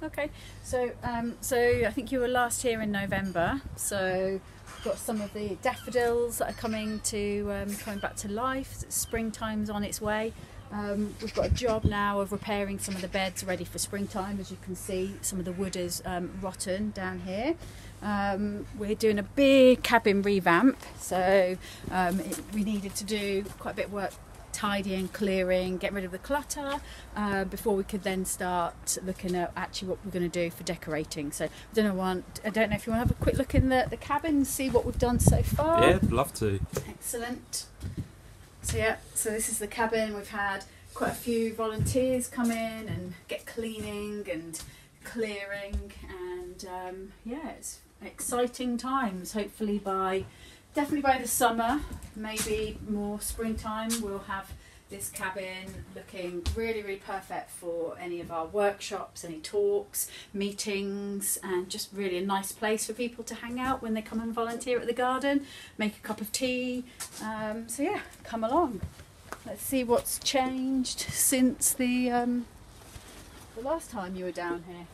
Okay. So I think you were last here in November. So we've got some of the daffodils that are coming back to life. Springtime's on its way. We've got a job now of repairing some of the beds ready for springtime. As you can see, some of the wood is rotten down here. We're doing a big cabin revamp, so we needed to do quite a bit of work tidying, clearing, get rid of the clutter before we could then start looking at actually what we're going to do for decorating. So I don't know if you want to have a quick look in the cabin and see what we've done so far. Yeah, I'd love to. Excellent. So yeah, so this is the cabin. We've had quite a few volunteers come in and get cleaning and clearing, and yeah, it's exciting times. Hopefully definitely by the summer, maybe more springtime, we'll have this cabin looking really, really perfect for any of our workshops, any talks, meetings, and just really a nice place for people to hang out when they come and volunteer at the garden, make a cup of tea. So yeah, come along. Let's see what's changed since the last time you were down here.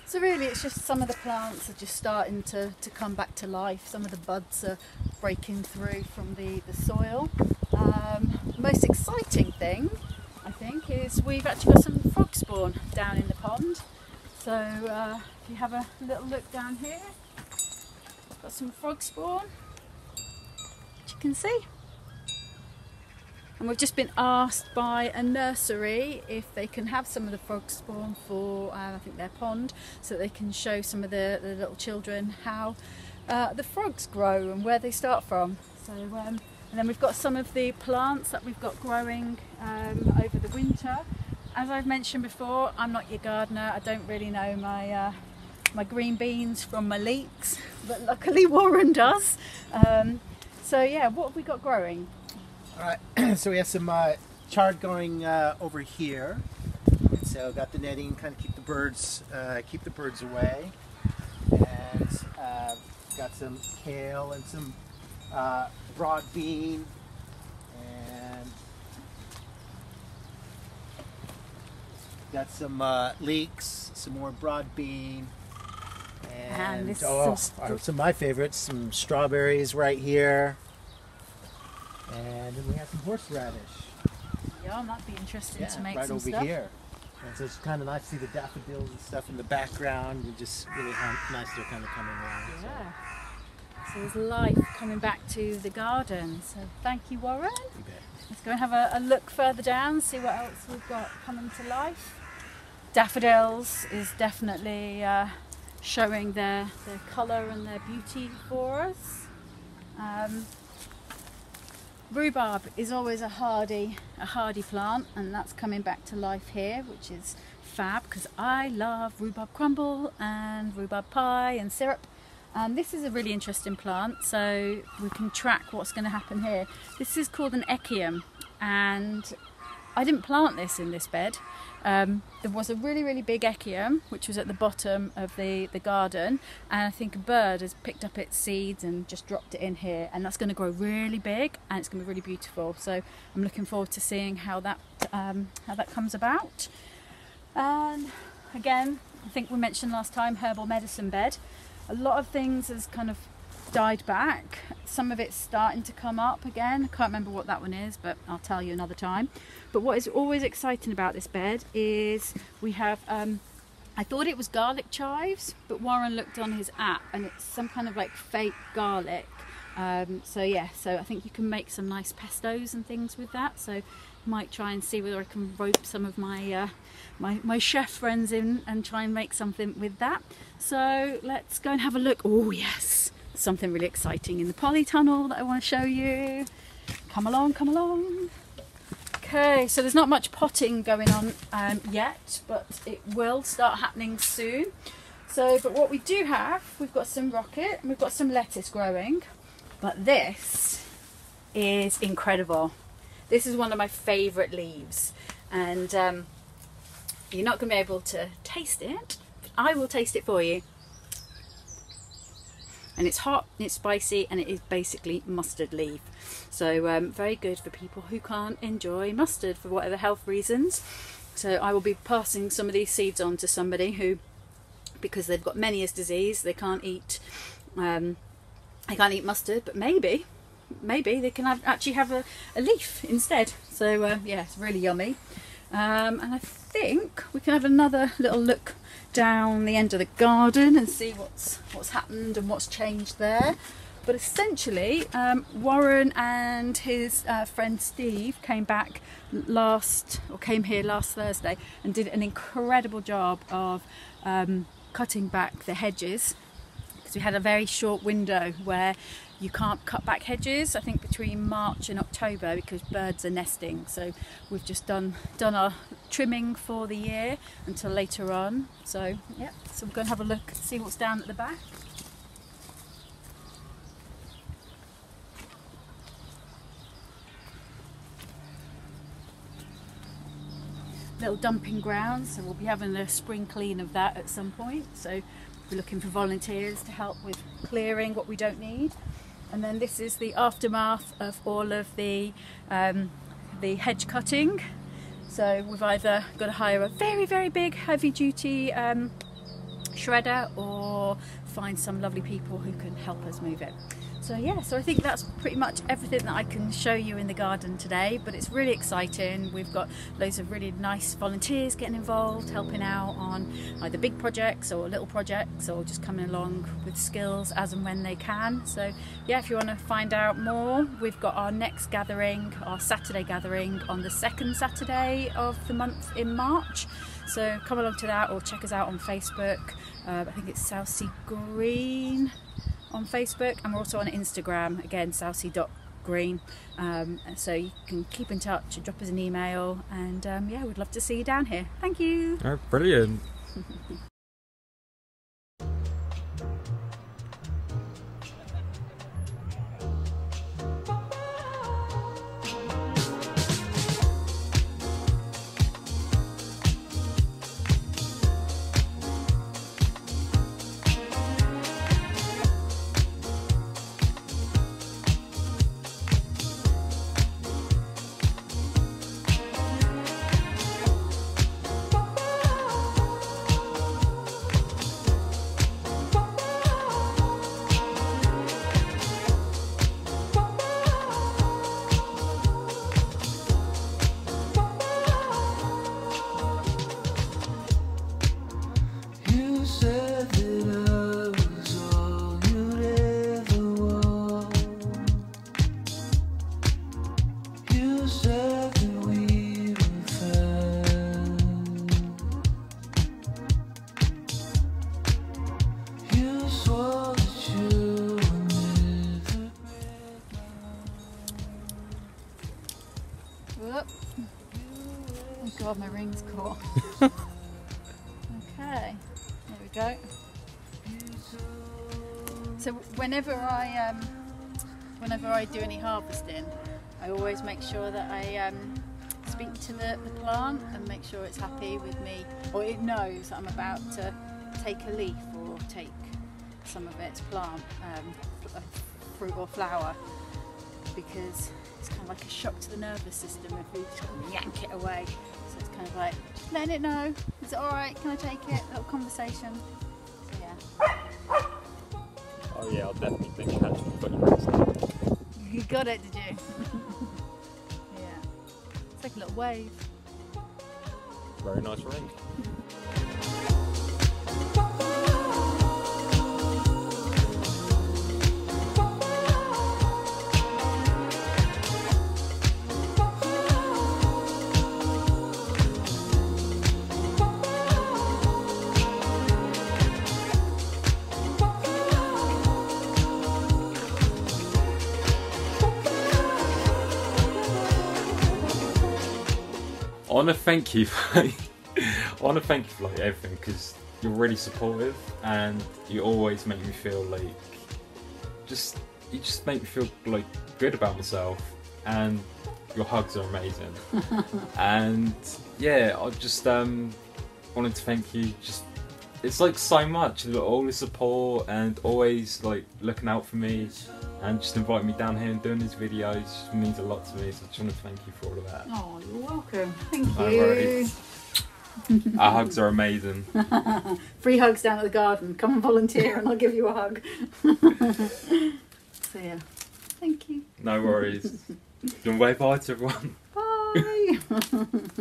So really it's just some of the plants are just starting to come back to life. Some of the buds are breaking through from the soil. The most exciting thing, I think, is we've actually got some frog spawn down in the pond. So if you have a little look down here, got some frog spawn, as you can see. And we've just been asked by a nursery if they can have some of the frog spawn for, I think, their pond, so that they can show some of the little children how the frogs grow and where they start from. So, and then we've got some of the plants that we've got growing over the winter. As I've mentioned before, I'm not your gardener. I don't really know my green beans from my leeks, but luckily Warren does. So yeah, what have we got growing? Alright, so we have some chard going over here. And so got the netting, kind of keep the birds away. And got some kale and some broad bean, and got some leeks, some more broad bean, and some of my favorites, some strawberries right here. And then we have some horseradish. Yeah, that'd be interesting to make right some over stuff. here. And so it's kind of nice to see the daffodils and stuff in the background. And just really nice they're kind of coming around. Yeah. So there's life coming back to the garden. So thank you, Warren. You bet. Let's go and have a look further down, see what else we've got coming to life. Daffodils is definitely showing their colour and their beauty for us. Rhubarb is always a hardy plant, and that's coming back to life here, which is fab because I love rhubarb crumble and rhubarb pie and syrup. And this is a really interesting plant, so we can track what's going to happen here. This is called an echium, and I didn't plant this in this bed. There was a really, really big echium which was at the bottom of the garden, and I think a bird has picked up its seeds and just dropped it in here, and that's going to grow really big and it's going to be really beautiful. So I'm looking forward to seeing how that comes about. And again, I think we mentioned last time, herbal medicine bed. A lot of things has kind of died back. Some of it's starting to come up again. I can't remember what that one is, but I'll tell you another time. But what is always exciting about this bed is we have, I thought it was garlic chives, but Warren looked on his app and it's some kind of like fake garlic. So yeah, so I think you can make some nice pestos and things with that. So might try and see whether I can rope some of my my chef friends in and try and make something with that. So let's go and have a look. Oh yes, something really exciting in the polytunnel that I want to show you. Come along, come along. Okay, so there's not much potting going on yet, but it will start happening soon. So, but what we do have, we've got some rocket and we've got some lettuce growing, but this is incredible. This is one of my favourite leaves, and you're not going to be able to taste it, but I will taste it for you. And it's hot, and it's spicy, and it is basically mustard leaf. So very good for people who can't enjoy mustard for whatever health reasons. So I will be passing some of these seeds on to somebody who, because they've got Meniere's disease, they can't eat mustard, but maybe they can actually have a leaf instead. So yeah, it's really yummy. And I think we can have another little look down the end of the garden and see what's happened and what's changed there. But essentially, Warren and his friend Steve came here last Thursday and did an incredible job of cutting back the hedges, because we had a very short window where you can't cut back hedges, I think between March and October, because birds are nesting. So we've just done our trimming for the year until later on. So yeah, so we're going to have a look, see what's down at the back. Little dumping ground, so we'll be having a spring clean of that at some point. So we're looking for volunteers to help with clearing what we don't need. And then this is the aftermath of all of the hedge cutting. So we've either got to hire a very, very big heavy duty shredder, or find some lovely people who can help us move it. So yeah, so I think that's pretty much everything that I can show you in the garden today, but it's really exciting. We've got loads of really nice volunteers getting involved, helping out on either big projects or little projects, or just coming along with skills as and when they can. So yeah, if you want to find out more, we've got our next gathering, our Saturday gathering, on the second Saturday of the month in March. So come along to that, or check us out on Facebook. I think it's Southsea Green on Facebook, and we're also on Instagram, again southsea.green. So you can keep in touch and drop us an email, and yeah, we'd love to see you down here. Thank you. Oh, brilliant. Oh god, my ring's caught. Okay, there we go. So whenever I do any harvesting, I always make sure that I speak to the plant and make sure it's happy with me, or it knows that I'm about to take a leaf or take some of its plant, fruit or flower, because it's kind of like a shock to the nervous system if we just yank it away. So it's kind of like, just letting it know, is it alright, can I take it? A little conversation. So yeah. Oh yeah, I'll definitely think you got your rings. You got it, did you? Yeah. It's like a little wave. Very nice ring. I want to thank you for like everything, because you're really supportive and you always make me feel like you just make me feel like good about myself, and your hugs are amazing. And yeah, I just wanted to thank you just it's like so much, all the support and always like looking out for me and just inviting me down here and doing these videos just means a lot to me, so I just want to thank you for all of that. Oh, you're welcome. Thank No you. worries. Our hugs are amazing. Free hugs down at the garden. Come and volunteer and I'll give you a hug. So yeah, thank you. No worries. Do you want to wave bye to everyone? Bye.